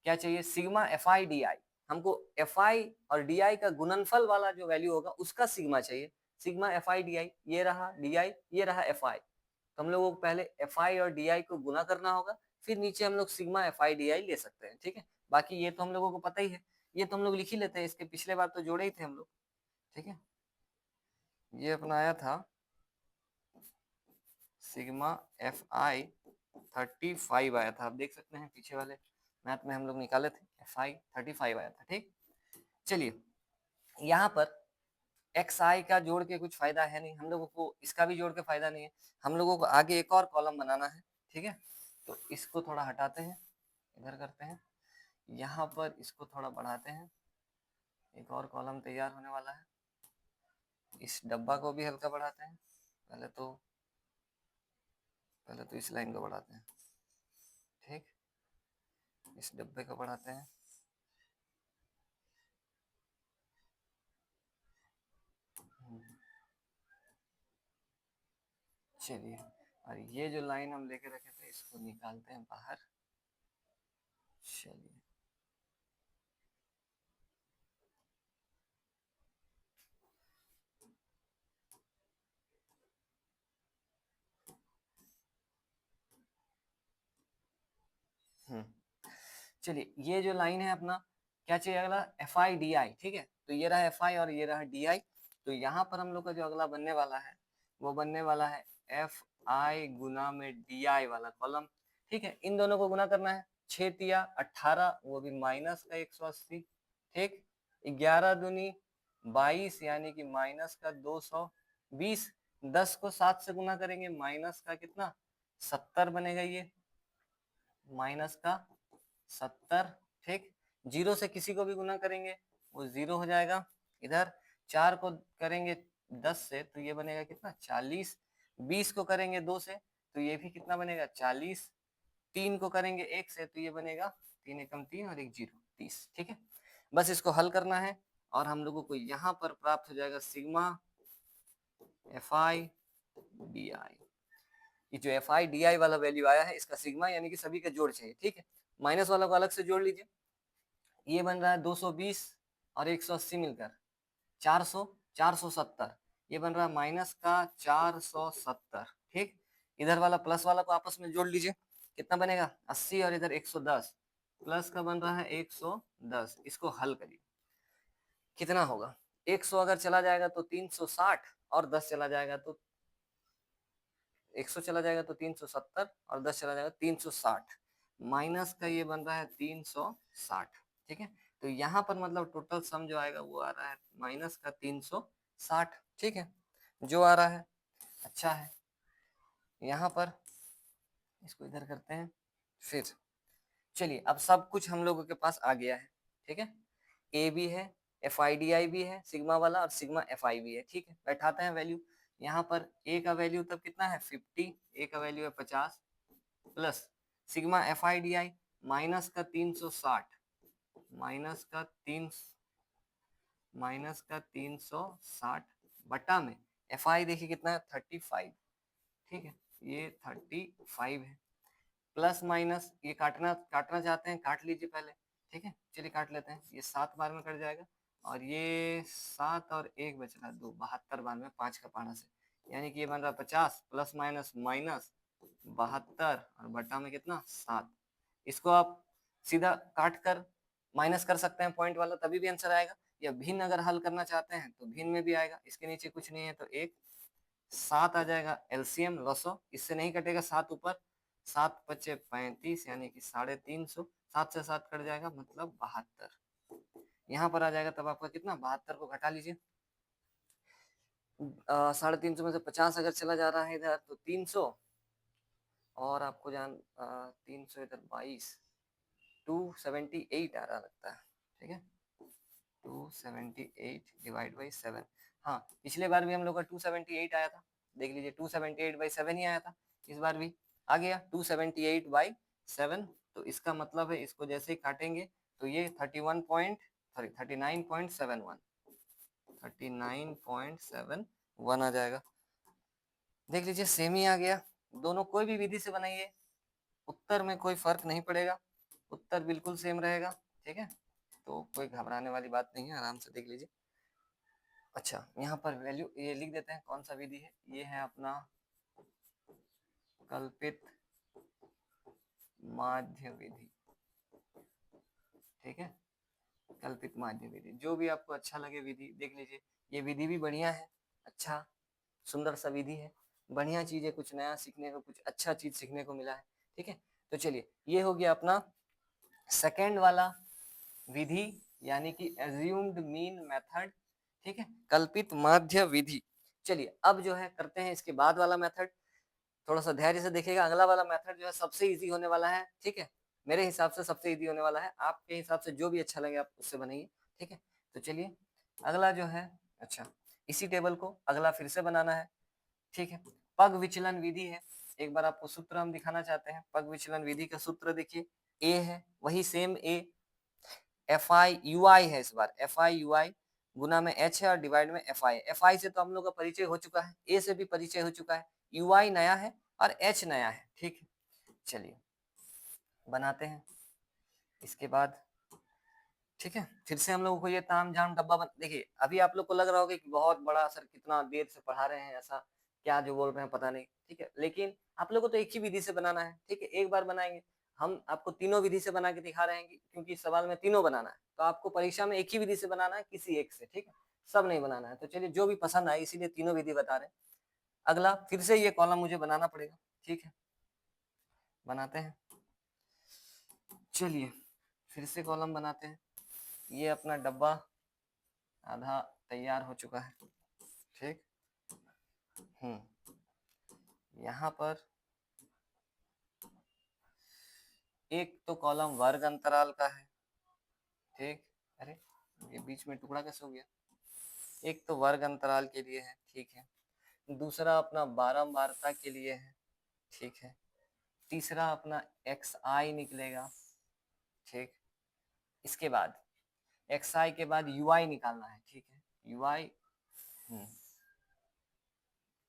क्या चाहिए? सिग्मा एफ आई डी आई। हमको एफ आई और डी आई का गुणनफल वाला जो वैल्यू होगा उसका सिग्मा चाहिए। सिग्मा एफ आई डी आई, ये रहा डी आई, ये रहा एफ आई। तो हम लोगों को पहले एफ आई और डी आई को गुना करना होगा, फिर नीचे हम लोग सिग्मा एफ आई डी आई ले सकते हैं, ठीक है। बाकी ये तो हम लोगों को पता ही है, ये तो हम लोग लिख ही लेते हैं, इसके पिछले बार तो जोड़े ही थे हम लोग, ठीक है। ये अपना आया था सिग्मा एफ आई 35 आया था, आप देख सकते हैं पीछे वाले मैथ में हम लोग निकाले थे, एफ आई 35 आया था, ठीक। चलिए यहाँ पर एक्स आई का जोड़ के कुछ फायदा है नहीं, हम लोगों को इसका भी जोड़ के फायदा नहीं है, हम लोगों को आगे एक और कॉलम बनाना है, ठीक है। तो इसको थोड़ा हटाते हैं, इधर करते हैं, यहाँ पर इसको थोड़ा बढ़ाते हैं, एक और कॉलम तैयार होने वाला है। इस डब्बा को भी हल्का बढ़ाते हैं, पहले तो इस लाइन को बढ़ाते हैं, ठीक, इस डब्बे को बढ़ाते हैं, चलिए, और ये जो लाइन हम लेके रखे थे इसको निकालते हैं बाहर, चलिए चलिए ये जो लाइन है अपना क्या चाहिए अगला, एफ आई डी आई, ठीक है। तो ये रहा एफ आई और ये रहा डी आई, तो यहाँ पर हम लोग का जो अगला बनने वाला है वो बनने वाला है एफ आई गुना में डी आई वाला कॉलम, ठीक है। इन दोनों को गुना करना है, 6 तिया 18, वो भी माइनस का 180, ठीक, 11 दूनी 22 यानी कि माइनस का 220, 10 को 7 से गुना करेंगे माइनस का कितना 70 बनेगा, ये माइनस का 70, ठीक। 0 से किसी को भी गुना करेंगे वो 0 हो जाएगा, इधर 4 को करेंगे 10 से तो ये बनेगा कितना 40, 20 को करेंगे 2 से तो ये भी कितना बनेगा 40, 3 को करेंगे 1 से तो ये बनेगा 3 एकम 3 और 1 0 30, ठीक है। बस इसको हल करना है और हम लोगों को यहाँ पर प्राप्त हो जाएगा सिग्मा एफ आई डी आई। ये जो एफ आई डी आई वाला वैल्यू आया है इसका सिग्मा यानी कि सभी का जोड़ चाहिए, ठीक है। माइनस वाला को अलग से जोड़ लीजिए, ये बन रहा है 220 और 180 मिलकर 400, 470, ये बन रहा है माइनस का 470, ठीक। इधर वाला प्लस वाला को आपस में जोड़ लीजिए, कितना बनेगा 80 और इधर 110, प्लस का बन रहा है 110, इसको हल करिए कितना होगा, 100 अगर चला जाएगा तो 360 और 10 चला जाएगा तो 100 चला जाएगा तो 370 और 10 चला जाएगा 360, माइनस का ये बन रहा है 360, ठीक है। तो यहाँ पर मतलब टोटल सम जो आएगा वो आ रहा है माइनस का 360, ठीक है, जो आ रहा है अच्छा है। यहाँ पर इसको इधर करते हैं, फिर चलिए अब सब कुछ हम लोगों के पास आ गया है, ठीक है। ए भी है, एफ आई डी आई भी है सिग्मा वाला और सिग्मा एफ आई भी है, ठीक है। बैठाते हैं वैल्यू, यहाँ पर ए का वैल्यू तब कितना है 50, ए का वैल्यू है 50 plus sigma f I d I minus का 360, माइनस का 360 बटा में एफ आई देखिए कितना है 35, ठीक है, ये 35 है, प्लस माइनस ये काटना काटना चाहते हैं काट लीजिए पहले, ठीक है। चलिए काट लेते हैं, ये 7 बार में कट जाएगा और ये 7 और 1 बच रहा 2, 72 बार में 5 का पाना से, यानी कि ये बन रहा 50 प्लस माइनस माइनस 72 और बटा में कितना 7, इसको आप सीधा काट कर माइनस कर सकते हैं पॉइंट वाला तभी भी आंसर आएगा, या भिन्न अगर हल करना चाहते हैं तो भिन्न में भी आएगा, इसके नीचे कुछ नहीं है तो एक 7 आ जाएगा एलसीएम लॉसो, इससे नहीं कटेगा 7 ऊपर, 7 पचे 35 यानी कि 350, 7 से 7 कट जाएगा मतलब 72, यहाँ पर आ जाएगा तब आपका कितना 72 को घटा लीजिए, 350 में से 50 अगर चला जा रहा है इधर तो 300 और आपको 300 इधर 22, 278 आ रहा लगता है, ठीक है, 278 डिवाइड बाई 7, हाँ पिछले बार भी हम लोग का 278 आया था, देख लीजिए 278/7 ही आया था, इस बार भी आ गया 278/7, तो इसका मतलब है इसको जैसे ही काटेंगे तो ये 39.71 आ जाएगा, देख लीजिए सेम ही आ गया, दोनों कोई भी विधि से बनाइए उत्तर में कोई फर्क नहीं पड़ेगा, उत्तर बिल्कुल सेम रहेगा, ठीक है। तो कोई घबराने वाली बात नहीं है, आराम से देख लीजिए। अच्छा, यहाँ पर वैल्यू ये लिख देते हैं, कौन सा विधि है, ये है अपना कल्पित माध्य विधि, ठीक है, कल्पित माध्य विधि। जो भी आपको अच्छा लगे विधि देख लीजिए, ये विधि भी बढ़िया है, अच्छा सुंदर सा विधि है, बढ़िया चीज है, कुछ नया सीखने को, कुछ अच्छा चीज सीखने को मिला है, ठीक है। तो चलिए ये हो गया अपना सेकेंड वाला विधि, यानी कि एज्यूम्ड मीन मेथड, ठीक है, कल्पित माध्य विधि। चलिए अब जो है करते हैं इसके बाद वाला मेथड, थोड़ा सा धैर्य से देखिएगा। अगला वाला मेथड जो है सबसे इजी होने वाला है, ठीक है, मेरे हिसाब से सबसे इजी होने वाला है, आपके हिसाब से जो भी अच्छा लगे आप उससे बनाइए, ठीक है। तो चलिए अगला जो है, अच्छा इसी टेबल को अगला फिर से बनाना है, ठीक है। पग विचलन विधि है, एक बार आपको सूत्र हम दिखाना चाहते हैं। पग विचलन विधि का सूत्र देखिए, ए है वही same a, f I u I है, इस बार एफ आई यू आई गुना में एच है और डिवाइड में एफ आई। एफ आई से तो हम लोग का परिचय हो चुका है, ए से भी परिचय हो चुका है, यू आई नया है और एच नया है, ठीक है। चलिए बनाते हैं इसके बाद, ठीक है। फिर से हम लोगों को ये ताम झाम डब्बा देखिए, अभी आप लोग को लग रहा होगा कि बहुत बड़ा सर कितना देर से पढ़ा रहे हैं, ऐसा क्या जो बोल रहे हैं पता नहीं, ठीक है, लेकिन आप लोगों को तो एक ही विधि से बनाना है, ठीक है, एक बार बनाएंगे। हम आपको तीनों विधि से बना के दिखा रहे हैं क्योंकि सवाल में तीनों बनाना है, तो आपको परीक्षा में एक ही विधि से बनाना है, किसी एक से, ठीक है, सब नहीं बनाना है। तो चलिए जो भी पसंद आए, इसीलिए तीनों विधि बता रहे हैं। अगला फिर से ये कॉलम मुझे बनाना पड़ेगा, ठीक है, बनाते हैं। चलिए फिर से कॉलम बनाते हैं। ये अपना डब्बा आधा तैयार हो चुका है, ठीक। यहाँ पर एक तो कॉलम वर्ग अंतराल का है, ठीक, अरे ये बीच में टुकड़ा कैसे हो गया, एक तो वर्ग अंतराल के लिए है, ठीक है, दूसरा अपना बारंबारता के लिए है, ठीक है, तीसरा अपना एक्स आई निकलेगा, ठीक। इसके बाद एक्स आई के बाद यू आई निकालना है, ठीक है, यू आई,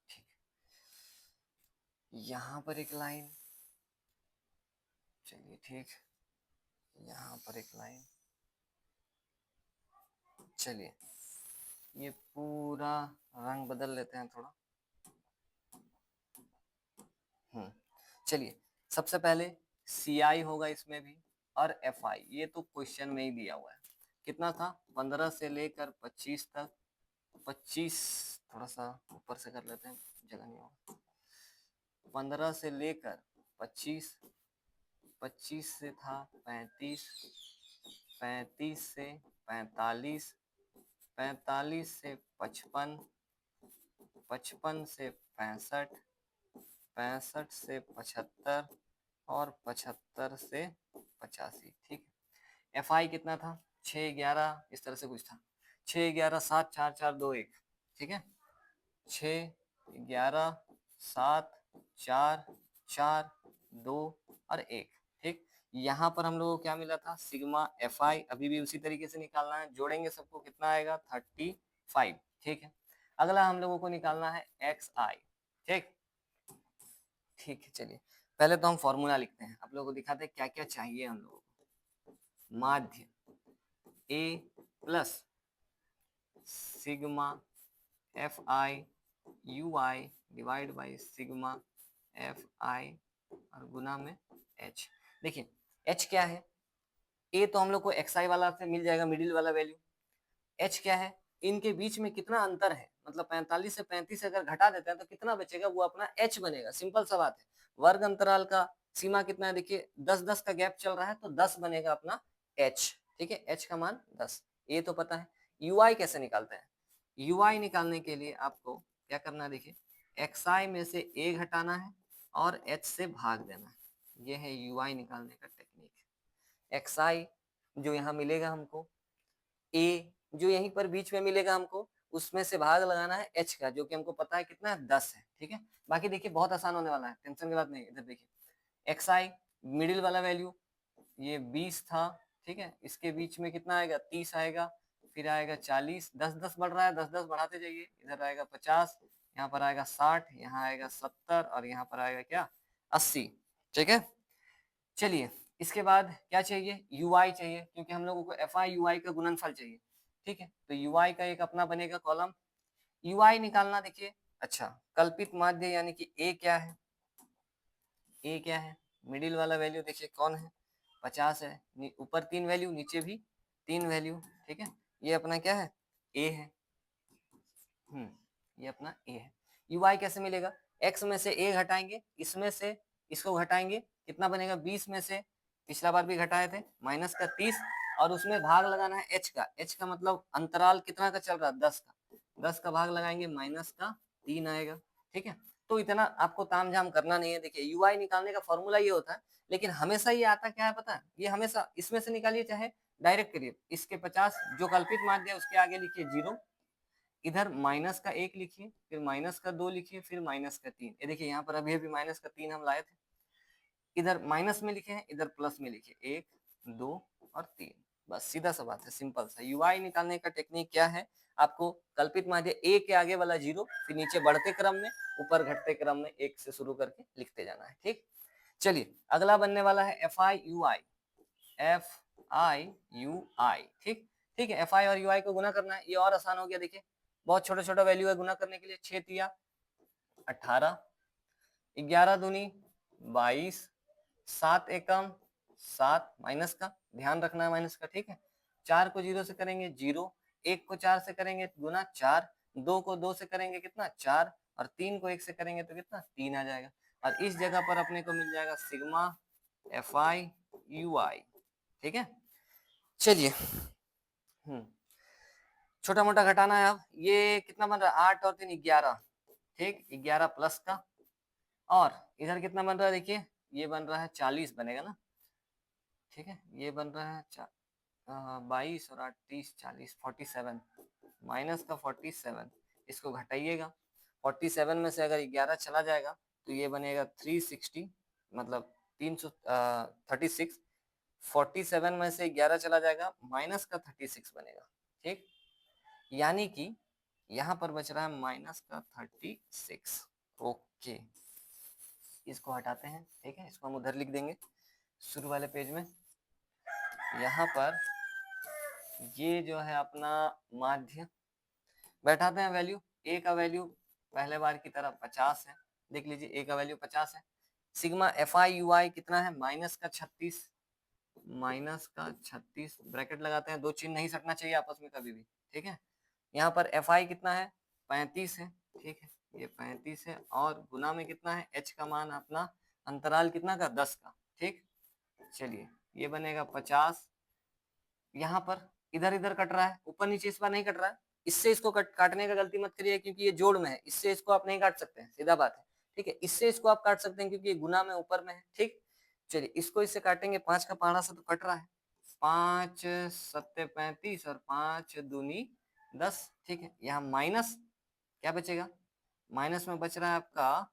ठीक, यहाँ पर एक लाइन, चलिए ठीक, यहाँ पर एक लाइन, चलिए ये पूरा रंग बदल लेते हैं थोड़ा। चलिए सबसे पहले सी आई होगा इसमें भी, और एफ आई, ये तो क्वेश्चन में ही दिया हुआ है। कितना था, 15 से लेकर 25 तक, 25 थोड़ा सा ऊपर से कर लेते हैं, जगह नहीं होगा, 15 से लेकर 25, 25 से था 35, 35 से 45, 45 से 55, 55 से 65, 65 से 75 और 75 से 85, ठीक है। एफ आई कितना था, 6 11 इस तरह से कुछ था, 6 11 7 4 4 2 1, ठीक है, 6 11 7 4 4 2 और 1, ठीक। यहाँ पर हम लोगों को क्या मिला था, सिग्मा एफ आई, अभी भी उसी तरीके से निकालना है, जोड़ेंगे सबको कितना आएगा 35, ठीक है। अगला हम लोगों को निकालना है एक्स आई, ठीक, ठीक है। चलिए पहले तो हम फॉर्मूला लिखते हैं, आप लोगों को दिखाते हैं क्या क्या चाहिए हम लोगों को। माध्य a plus sigma f I u I divide by sigma f I और गुना में एच। देखिए एच क्या है, ए तो हम लोग को एक्स आई वाला से मिल जाएगा, मिडिल वाला वैल्यू। एच क्या है, इनके बीच में कितना अंतर है, मतलब 45 से 35 अगर घटा देते हैं तो कितना बचेगा, वो अपना एच बनेगा, सिंपल सा बात है। वर्ग अंतराल का सीमा कितना है, देखिए 10-10 का गैप चल रहा है, तो 10 बनेगा अपना एच, ठीक है, एच का मान 10, ये तो पता है। यू आई कैसे निकालते हैं, यू आई निकालने के लिए आपको क्या करना है, देखिए एक्स आई में से ए घटाना है और एच से भाग देना है, ये है यू आई निकालने का टेक्निक। एक्स आई जो यहाँ मिलेगा हमको, ए जो यहीं पर बीच में मिलेगा हमको, उसमें से भाग लगाना है एच का, जो कि हमको पता है कितना है 10 है, ठीक है। बाकी देखिए बहुत आसान होने वाला है, टेंशन की बात नहीं। इधर देखिए एक्स आई मिडिल वाला वैल्यू ये 20 था, ठीक है, इसके बीच में कितना आएगा 30 आएगा, फिर आएगा 40, 10-10 बढ़ रहा है, 10-10 बढ़ाते जाइए, इधर आएगा 50, यहाँ पर आएगा 60, यहाँ आएगा 70 और यहाँ पर आएगा क्या 80, ठीक है। चलिए इसके बाद क्या चाहिए, यू आई चाहिए, क्योंकि हम लोगों को एफ आई यू आई का गुणनफल चाहिए। ठीक है। तो ui का एक अपना बनेगा कॉलम, ui निकालना देखिए। अच्छा, कल्पित माध्य यानी कि ए क्या है, ए क्या है, मिडिल वाला वैल्यू देखिए कौन है, 50 है, ऊपर 3 वैल्यू नीचे भी 3 वैल्यू, ठीक है। ये अपना क्या है, ए है, ये अपना ए है। ui कैसे मिलेगा, x में से a घटाएंगे, इसमें से इसको घटाएंगे, कितना बनेगा 20 में से पिछला बार भी घटाए थे माइनस का 30, और उसमें भाग लगाना है h का, h का मतलब अंतराल कितना का चल रहा है 10 का, 10 का भाग लगाएंगे माइनस का 3 आएगा, ठीक है। तो इतना आपको तामझाम करना नहीं है। देखिए ui निकालने का फॉर्मूला ये होता है, लेकिन हमेशा ये आता क्या है पता है, ये हमेशा इसमें से निकालिए चाहे डायरेक्ट करिए, इसके 50 जो कल्पित माध्य है उसके आगे लिखिए 0, इधर माइनस का 1 लिखिए, फिर माइनस का 2 लिखिए, फिर माइनस का 3। ये देखिए यहाँ पर अभी अभी माइनस का 3 हम लाए थे, इधर माइनस में लिखे हैं, इधर प्लस में लिखिए 1 2 और 3, बस सीधा सा बात है, सिंपल सा। ui निकालने का टेक्निक क्या है, आपको कल्पित माध्य a के आगे वाला 0, फिर नीचे बढ़ते क्रम में, ऊपर घटते क्रम में 1 से शुरू करके लिखते जाना है, ठीक। चलिए अगला बनने वाला है FIUI, FIUI, ठीक, ठीक है। FI और UI को गुना करना है, ये और आसान हो गया। देखिए बहुत छोटा छोटा वैल्यू है गुना करने के लिए, 6 तिया 18, 11 दूनी 22, 7 एकम 7, माइनस का ध्यान रखना है माइनस का, ठीक है। 4 को 0 से करेंगे 0, 1 को 4 से करेंगे गुना 4, 2 को 2 से करेंगे कितना 4, और 3 को 1 से करेंगे तो कितना 3 आ जाएगा, और इस जगह पर अपने को मिल जाएगा सिग्मा FIUI, ठीक है। चलिए छोटा मोटा घटाना है। अब ये कितना बन रहा है, 8 और 3 11, ठीक, 11 प्लस का, और इधर कितना बन रहा है देखिए, ये बन रहा है 40 बनेगा ना, ठीक है। ये बन रहा है 22 और 8 30 40 47, माइनस का 47, इसको घटाइएगा, 47 में से अगर 11 चला जाएगा तो ये बनेगा 360, मतलब 336, 47 में से 11 चला जाएगा माइनस का 36 बनेगा, ठीक। यानी कि यहाँ पर बच रहा है माइनस का 36, ओके। इसको हटाते हैं, ठीक है, इसको हम उधर लिख देंगे शुरू वाले पेज में। यहाँ पर ये जो है अपना माध्य, बैठाते हैं वैल्यू, ए का वैल्यू पहले बार की तरह 50 है, देख लीजिए ए का वैल्यू 50 है। सिग्मा FIUI कितना है, माइनस का 36, माइनस का 36, ब्रैकेट लगाते हैं, दो चिन्ह नहीं सटना चाहिए आपस में कभी भी, ठीक है। यहाँ पर FI कितना है 35 है, ठीक है, ये 35 है, और गुना में कितना है h का मान अपना अंतराल कितना का 10 का, ठीक। चलिए ये बनेगा 50, यहाँ पर इधर इधर कट रहा है, ऊपर नीचे इस बार नहीं कट रहा है, इससे इसको काटने का गलती मत करिए क्योंकि ये जोड़ में है, इससे इसको आप नहीं काट सकते हैं, सीधा बात है, ठीक है। इससे इसको आप काट सकते हैं क्योंकि ये गुना में ऊपर में है, ठीक। चलिए इसको इससे काटेंगे, 5 का पहाड़ा से तो कट रहा है, 5 सत्ते 35 और 5 दूनी 10, ठीक है। यहाँ माइनस क्या बचेगा, माइनस में बच रहा है आपका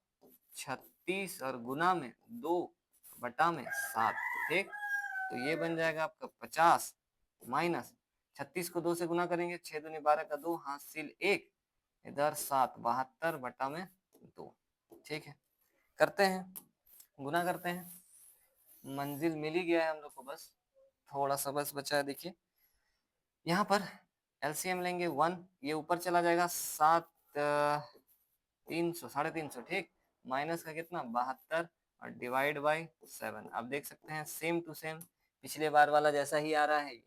36 और गुना में 2 बटा में 7, ठीक। तो ये बन जाएगा आपका 50 माइनस 36 को 2 से गुना करेंगे, 6 दूनी 12 का 2, हासिल 1, इधर 7, 72 बटा में 2, ठीक है। करते हैं, गुना करते हैं, मंजिल मिल ही गया है हम लोग को, बस थोड़ा सा बस बचा है। देखिए यहाँ पर एलसीएम लेंगे 1, ये ऊपर चला जाएगा 7 300 350, ठीक, माइनस का कितना 72 और डिवाइड बाय 7। अब देख सकते हैं सेम टू सेम पिछले बार वाला जैसा ही आ रहा है,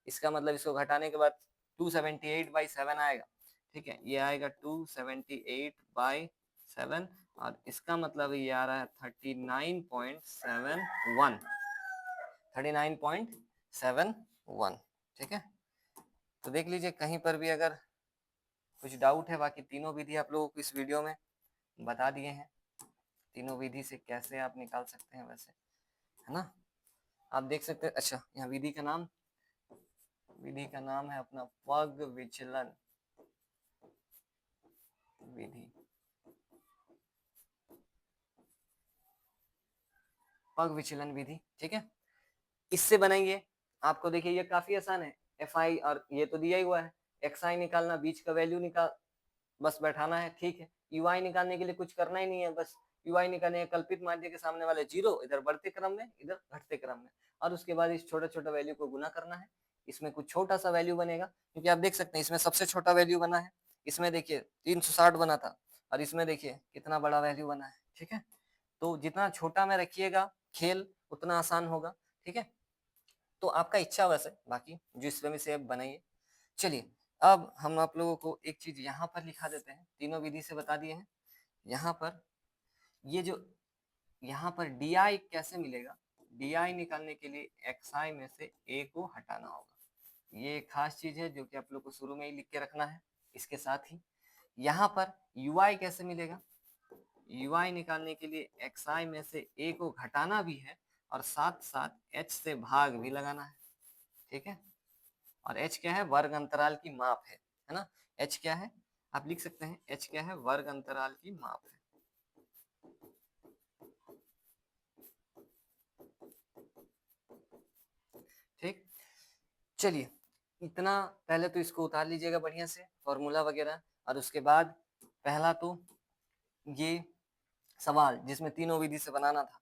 इसका मतलब इसको घटाने के बाद 278/7 आएगा, ठीक है। ये आएगा 278/7, और इसका मतलब ये आ रहा है 39.71, 39.71, ठीक है। तो देख लीजिए कहीं पर भी अगर कुछ डाउट है, बाकी तीनों विधि आप लोगों को इस वीडियो में बता दिए हैं, तीनों विधि से कैसे आप निकाल सकते हैं वैसे, है ना। आप देख सकते हैं, अच्छा यहाँ विधि का नाम है अपना पग विचलन विधि, पग विचलन विधि, ठीक है। इससे बनाइए, आपको देखिए ये काफी आसान है, FI और ये तो दिया ही हुआ है, XI निकालना, बीच का वैल्यू निकाल, बस बैठाना है, ठीक है। UI निकालने के लिए कुछ करना ही नहीं है, बस UI निकालने कल्पित माध्य के सामने वाले 0, इधर बढ़ते क्रम में, इधर घटते क्रम में, और उसके बाद इस छोटा छोटा वैल्यू को गुना करना है, इसमें कुछ छोटा सा वैल्यू बनेगा, क्योंकि आप देख सकते हैं इसमें सबसे छोटा वैल्यू बना है, इसमें देखिए 360 बना था, और इसमें देखिए कितना बड़ा वैल्यू बना है। ठीक है, तो जितना छोटा में रखिएगा खेल उतना आसान होगा। ठीक है, तो आपका इच्छा वैसे, बाकी जो इसमें से आप बनाइए। चलिए, अब हम आप लोगों को एक चीज यहाँ पर लिखा देते हैं, तीनों विधि से बता दिए हैं। यहाँ पर ये जो यहाँ पर डी आई कैसे मिलेगा, डी आई निकालने के लिए एक्स आई में से ए को हटाना होगा। ये एक खास चीज है जो कि आप लोग को शुरू में ही लिख के रखना है। इसके साथ ही यहाँ पर यू आई कैसे मिलेगा, यू आई निकालने के लिए एक्स आई में से ए को घटाना भी है और साथ साथ एच से भाग भी लगाना है। ठीक है, और एच क्या है, वर्ग अंतराल की माप है ना। एच क्या है, आप लिख सकते हैं, एच क्या है, वर्ग अंतराल की माप है। ठीक, चलिए इतना पहले तो इसको उतार लीजिएगा बढ़िया से फॉर्मूला वगैरह, और उसके बाद पहला तो ये सवाल जिसमें तीनों विधि से बनाना था,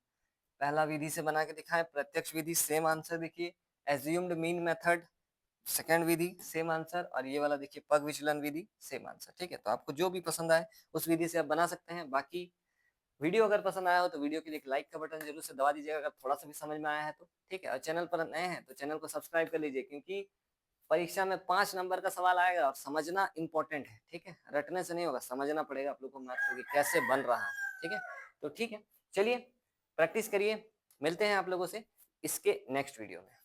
पहला विधि से बना के दिखाएं, प्रत्यक्ष विधि सेम आंसर देखिए, एज्यूम्ड मीन मेथड सेकंड विधि सेम आंसर, और ये वाला देखिए पग विचलन विधि सेम आंसर। ठीक है, तो आपको जो भी पसंद आए उस विधि से आप बना सकते हैं। बाकी वीडियो अगर पसंद आया हो तो वीडियो के लिए एक लाइक का बटन जरूर से दबा दीजिएगा, अगर थोड़ा सा भी समझ में आया है तो। ठीक है, और चैनल पर नए हैं तो चैनल को सब्सक्राइब कर लीजिए, क्योंकि परीक्षा में 5 नंबर का सवाल आएगा और समझना इंपॉर्टेंट है। ठीक है, रटने से नहीं होगा, समझना पड़ेगा आप लोग को मैथ को कैसे बन रहा है। ठीक है, तो ठीक है, चलिए प्रैक्टिस करिए, मिलते हैं आप लोगों से इसके नेक्स्ट वीडियो में।